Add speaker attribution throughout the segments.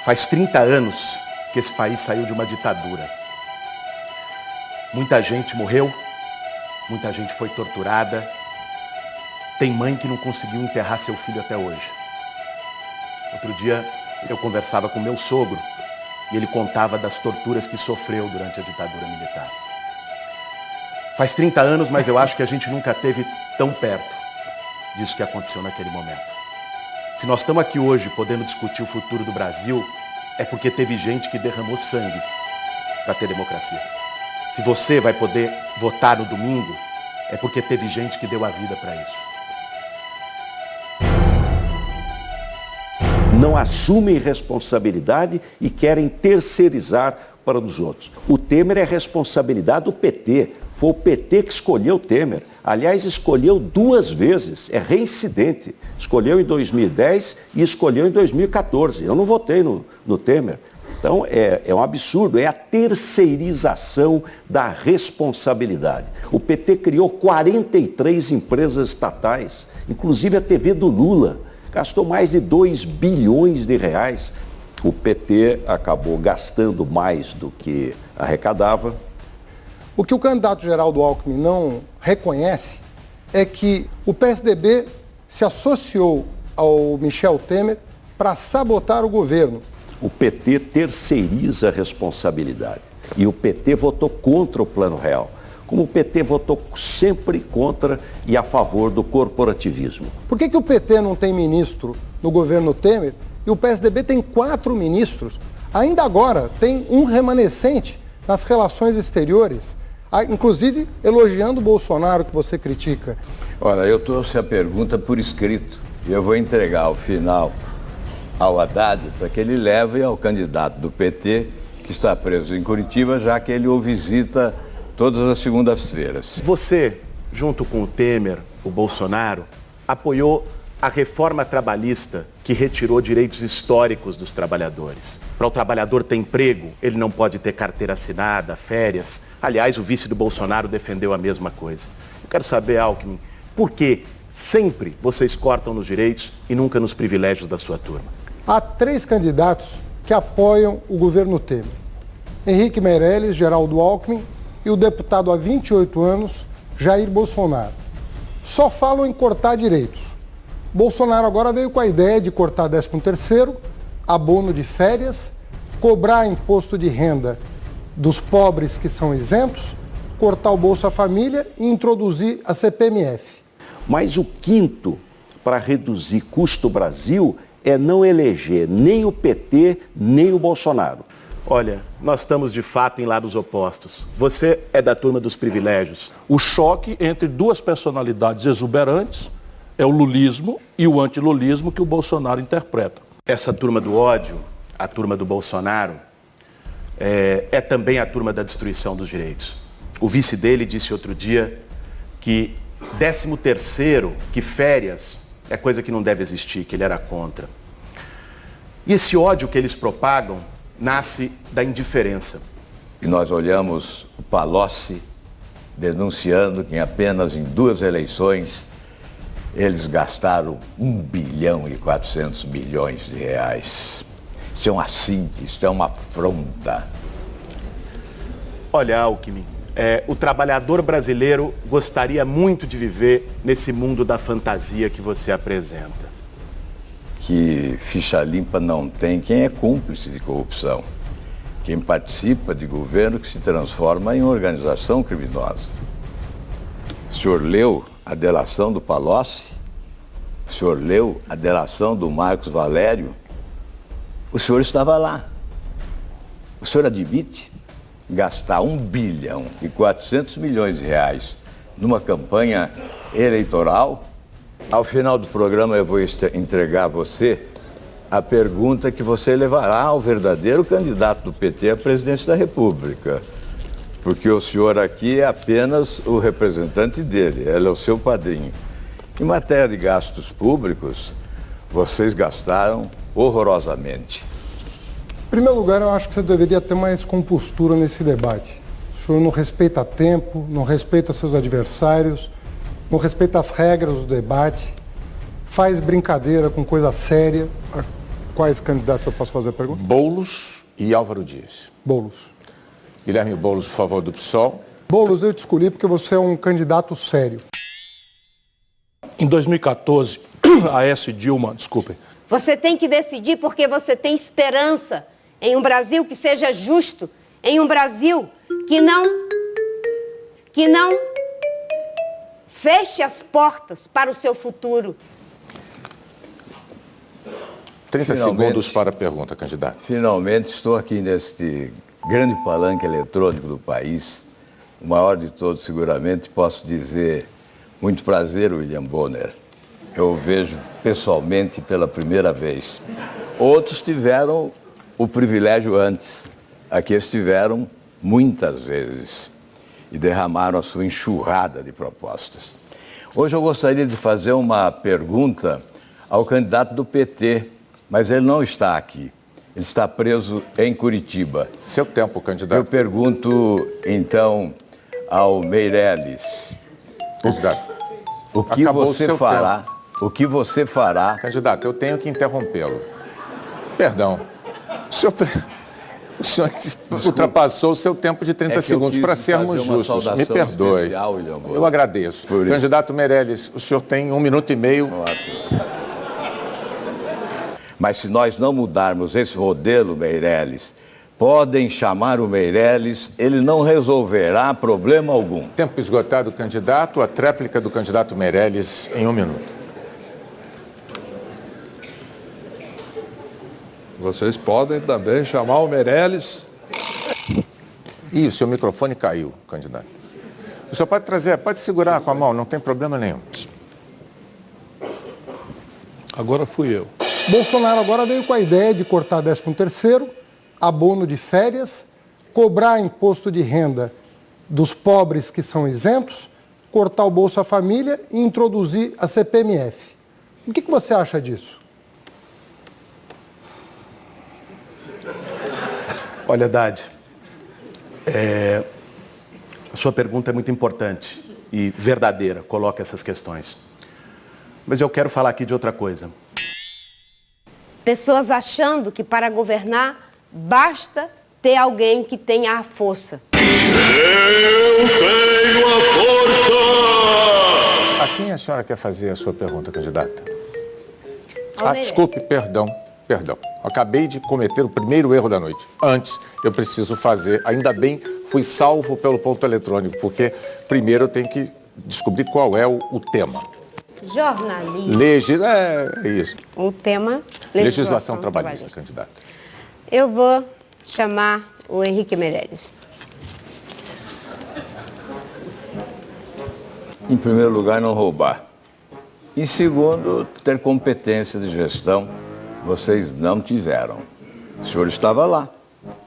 Speaker 1: Faz 30 anos que esse país saiu de uma ditadura. Muita gente morreu, muita gente foi torturada. Tem mãe que não conseguiu enterrar seu filho até hoje. Outro dia eu conversava com meu sogro e ele contava das torturas que sofreu durante a ditadura militar. Faz 30 anos, mas eu acho que a gente nunca esteve tão perto disso que aconteceu naquele momento. Se nós estamos aqui hoje podendo discutir o futuro do Brasil, é porque teve gente que derramou sangue para ter democracia. Se você vai poder votar no domingo, é porque teve gente que deu a vida para isso.
Speaker 2: Não assumem responsabilidade e querem terceirizar para os outros. O Temer é responsabilidade do PT. Foi o PT que escolheu o Temer. Aliás, escolheu 2 vezes, é reincidente. Escolheu em 2010 e escolheu em 2014. Eu não votei no Temer. Então, é um absurdo, é a terceirização da responsabilidade. O PT criou 43 empresas estatais, inclusive a TV do Lula. Gastou mais de 2 bilhões de reais. O PT acabou gastando mais do que arrecadava.
Speaker 3: O que o candidato Geraldo Alckmin não reconhece é que o PSDB se associou ao Michel Temer para sabotar o governo.
Speaker 2: O PT terceiriza a responsabilidade e o PT votou contra o Plano Real, como o PT votou sempre contra e a favor do corporativismo.
Speaker 3: Por que o PT não tem ministro no governo Temer e o PSDB tem 4 ministros? Ainda agora tem um remanescente nas relações exteriores, inclusive elogiando o Bolsonaro, que você critica.
Speaker 4: Olha, eu trouxe a pergunta por escrito e eu vou entregar ao final ao Haddad para que ele leve ao candidato do PT, que está preso em Curitiba, já que ele o visita todas as segundas-feiras.
Speaker 1: Você, junto com o Temer, o Bolsonaro, apoiou a reforma trabalhista que retirou direitos históricos dos trabalhadores. Para o trabalhador ter emprego, ele não pode ter carteira assinada, férias. Aliás, o vice do Bolsonaro defendeu a mesma coisa. Eu quero saber, Alckmin, por que sempre vocês cortam nos direitos e nunca nos privilégios da sua turma?
Speaker 3: Há 3 candidatos que apoiam o governo Temer: Henrique Meirelles, Geraldo Alckmin e o deputado há 28 anos, Jair Bolsonaro. Só falam em cortar direitos. Bolsonaro agora veio com a ideia de cortar 13º, abono de férias, cobrar imposto de renda dos pobres que são isentos, cortar o Bolsa Família e introduzir a CPMF.
Speaker 2: Mas o quinto, para reduzir custo Brasil, é não eleger nem o PT, nem o Bolsonaro.
Speaker 1: Olha, nós estamos de fato em lados opostos. Você é da turma dos privilégios.
Speaker 5: O choque entre 2 personalidades exuberantes é o lulismo e o antilulismo que o Bolsonaro interpreta.
Speaker 1: Essa turma do ódio, a turma do Bolsonaro, é também a turma da destruição dos direitos. O vice dele disse outro dia que 13º, que férias, é coisa que não deve existir, que ele era contra. E esse ódio que eles propagam nasce da indiferença.
Speaker 4: E nós olhamos o Palocci denunciando que apenas em 2 eleições eles gastaram 1,4 bilhão de reais. Isso é um assinte, isso é uma afronta.
Speaker 1: Olha, Alckmin, o trabalhador brasileiro gostaria muito de viver nesse mundo da fantasia que você apresenta.
Speaker 4: Que ficha limpa não tem quem é cúmplice de corrupção. Quem participa de governo que se transforma em organização criminosa. O senhor leu a delação do Palocci? O senhor leu a delação do Marcos Valério? O senhor estava lá. O senhor admite gastar 1,4 bilhão de reais numa campanha eleitoral? Ao final do programa eu vou entregar a você a pergunta que você levará ao verdadeiro candidato do PT à presidência da República. Porque o senhor aqui é apenas o representante dele, ele é o seu padrinho. Em matéria de gastos públicos, vocês gastaram horrorosamente.
Speaker 3: Em primeiro lugar, eu acho que você deveria ter mais compostura nesse debate. O senhor não respeita tempo, não respeita seus adversários, não respeita as regras do debate, faz brincadeira com coisa séria. quais candidatos eu posso fazer a pergunta?
Speaker 6: Boulos e Álvaro Dias.
Speaker 3: Boulos.
Speaker 6: Guilherme Boulos, por favor, do PSOL.
Speaker 3: Boulos, eu te escolhi porque você é um candidato sério.
Speaker 5: Em 2014, a S. Dilma, desculpem,
Speaker 7: Você tem que decidir porque você tem esperança em um Brasil que seja justo, em um Brasil que não feche as portas para o seu futuro.
Speaker 6: 30
Speaker 4: Finalmente.
Speaker 6: segundos para a pergunta, candidato.
Speaker 4: Finalmente estou aqui neste grande palanque eletrônico do país, o maior de todos seguramente, posso dizer, muito prazer, William Bonner. Eu o vejo pessoalmente pela primeira vez. Outros tiveram o privilégio antes, aqui estiveram muitas vezes e derramaram a sua enxurrada de propostas. Hoje eu gostaria de fazer uma pergunta ao candidato do PT, mas ele não está aqui. Ele está preso em Curitiba.
Speaker 6: Seu tempo,
Speaker 4: Eu
Speaker 6: candidato.
Speaker 4: pergunto, então, ao Meirelles,
Speaker 6: Candidato.
Speaker 4: o que
Speaker 6: Acabou o
Speaker 4: você
Speaker 6: seu
Speaker 4: fará? O que você fará?
Speaker 6: Candidato, eu tenho que interrompê-lo. Perdão. O senhor ultrapassou o seu tempo de 30
Speaker 4: É que eu
Speaker 6: segundos.
Speaker 4: quis
Speaker 6: Para
Speaker 4: fazer
Speaker 6: sermos
Speaker 4: uma
Speaker 6: justos, me
Speaker 4: saudação
Speaker 6: perdoe.
Speaker 4: especial, William Bonner.
Speaker 6: Eu agradeço.
Speaker 4: Por isso.
Speaker 6: Candidato Meirelles, o senhor tem 1 minuto e meio.
Speaker 4: Mas se nós não mudarmos esse modelo, Meirelles, podem chamar o Meirelles, ele não resolverá problema algum.
Speaker 6: Tempo esgotado, candidato. A tréplica do candidato Meirelles em 1 minuto.
Speaker 8: Vocês podem também chamar o Meirelles.
Speaker 6: Ih, o seu microfone caiu, candidato. O senhor pode trazer, pode segurar com a mão, não tem problema nenhum.
Speaker 5: agora fui eu.
Speaker 3: Bolsonaro agora veio com a ideia de cortar 13º, abono de férias, cobrar imposto de renda dos pobres que são isentos, cortar o Bolsa Família e introduzir a CPMF. O que você acha disso?
Speaker 1: Olha, Haddad, a sua pergunta é muito importante e verdadeira, coloca essas questões. Mas eu quero falar aqui de outra coisa.
Speaker 7: Pessoas achando que para governar basta ter alguém que tenha a força.
Speaker 6: A quem a senhora quer fazer a sua pergunta, candidata?
Speaker 7: Ao Meirelles.
Speaker 6: Desculpe, perdão. Acabei de cometer o primeiro erro da noite. Antes, eu preciso fazer, ainda bem, fui salvo pelo ponto eletrônico, porque primeiro eu tenho que descobrir qual é o tema.
Speaker 7: Jornalismo.
Speaker 6: É isso.
Speaker 7: O tema
Speaker 6: Legislação trabalhista, candidato.
Speaker 7: Eu vou chamar o Henrique Meirelles.
Speaker 4: Em primeiro lugar, não roubar. Em segundo, ter competência de gestão. Vocês não tiveram. O senhor estava lá.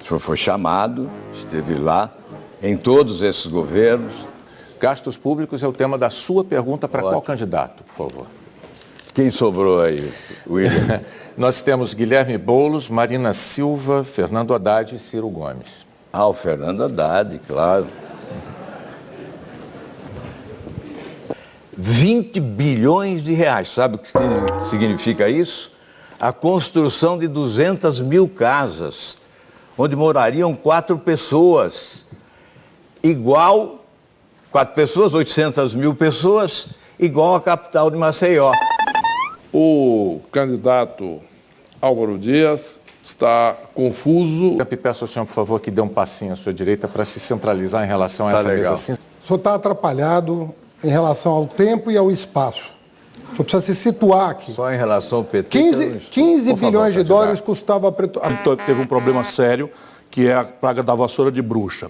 Speaker 4: O senhor foi chamado, esteve lá, em todos esses governos.
Speaker 6: Gastos públicos é o tema da sua pergunta para qual candidato, por favor?
Speaker 4: Quem sobrou aí, William?
Speaker 6: Nós temos Guilherme Boulos, Marina Silva, Fernando Haddad e Ciro Gomes.
Speaker 4: Ah, o Fernando Haddad, claro. 20 bilhões de reais. Sabe o que significa isso? A construção de 200 mil casas, onde morariam 4 pessoas. Igual, 4 pessoas, 800 mil pessoas, igual a capital de Maceió.
Speaker 8: O candidato Álvaro Dias está confuso.
Speaker 6: Eu peço ao senhor, por favor, que dê um passinho à sua direita para se centralizar em relação a essa
Speaker 4: legal.
Speaker 6: mesa assim.
Speaker 3: O senhor está atrapalhado em relação ao tempo e ao espaço. O senhor precisa se situar aqui.
Speaker 4: Só em relação ao PT.
Speaker 3: 15
Speaker 6: Por favor,
Speaker 3: bilhões de
Speaker 6: candidato.
Speaker 3: dólares custava a
Speaker 5: Então, teve um problema sério, que é a praga da vassoura de bruxa.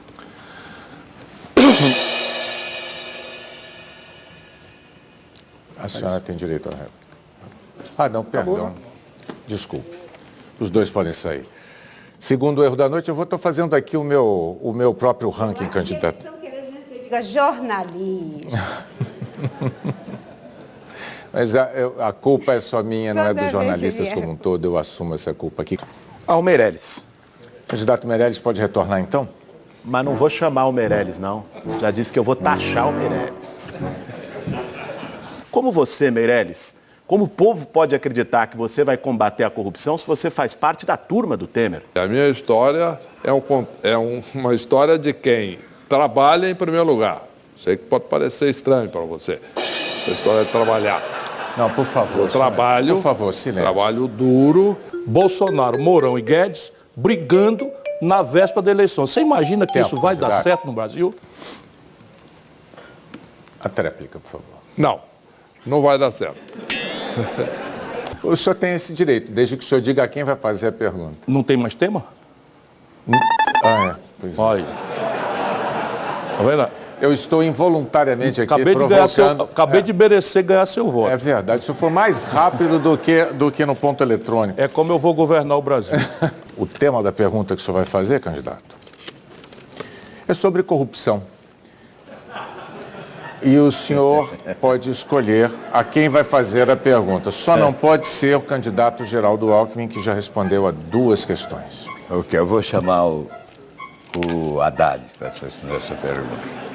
Speaker 6: A senhora tem direito à réplica. Ah, não, perdão. Desculpe. Os dois podem sair. Segundo erro da noite, eu estou fazendo aqui o meu próprio ranking, candidato.
Speaker 7: Estão querendo que eu diga jornalismo.
Speaker 6: Mas a culpa é só minha, não é
Speaker 7: Toda
Speaker 6: dos
Speaker 7: vez
Speaker 6: jornalistas
Speaker 7: que vier.
Speaker 6: como um todo, eu assumo essa culpa aqui.
Speaker 1: Ao Meirelles.
Speaker 6: Candidato Meirelles pode retornar então?
Speaker 1: Mas não vou chamar o Meirelles, não. Já disse que eu vou taxar o Meirelles. Como você, Meirelles, Como o povo pode acreditar que você vai combater a corrupção se você faz parte da turma do Temer?
Speaker 8: A minha história é uma história de quem trabalha em primeiro lugar. Sei que pode parecer estranho para você, essa história de trabalhar.
Speaker 6: Não, por favor.
Speaker 8: Eu trabalho,
Speaker 6: por favor, silêncio.
Speaker 8: trabalho duro.
Speaker 5: Bolsonaro, Mourão e Guedes brigando na véspera da eleição. Você imagina que
Speaker 6: Tempo,
Speaker 5: isso vai dar
Speaker 6: candidato.
Speaker 5: certo no Brasil?
Speaker 6: A tréplica, por favor.
Speaker 8: Não vai dar certo.
Speaker 6: O senhor tem esse direito, desde que o senhor diga a quem vai fazer a pergunta.
Speaker 5: Não tem mais tema?
Speaker 6: Ah, é. Pois é.
Speaker 5: Olha. Tá vendo?
Speaker 6: Eu estou involuntariamente aqui
Speaker 5: Acabei de merecer ganhar seu voto.
Speaker 6: É verdade, isso foi mais rápido do que no ponto eletrônico.
Speaker 5: É como eu vou governar o Brasil.
Speaker 6: O tema da pergunta que o senhor vai fazer, candidato, é sobre corrupção. E o senhor pode escolher a quem vai fazer a pergunta. Só não pode ser o candidato Geraldo Alckmin, que já respondeu a 2 questões.
Speaker 4: Ok, eu vou chamar o Haddad para essa pergunta.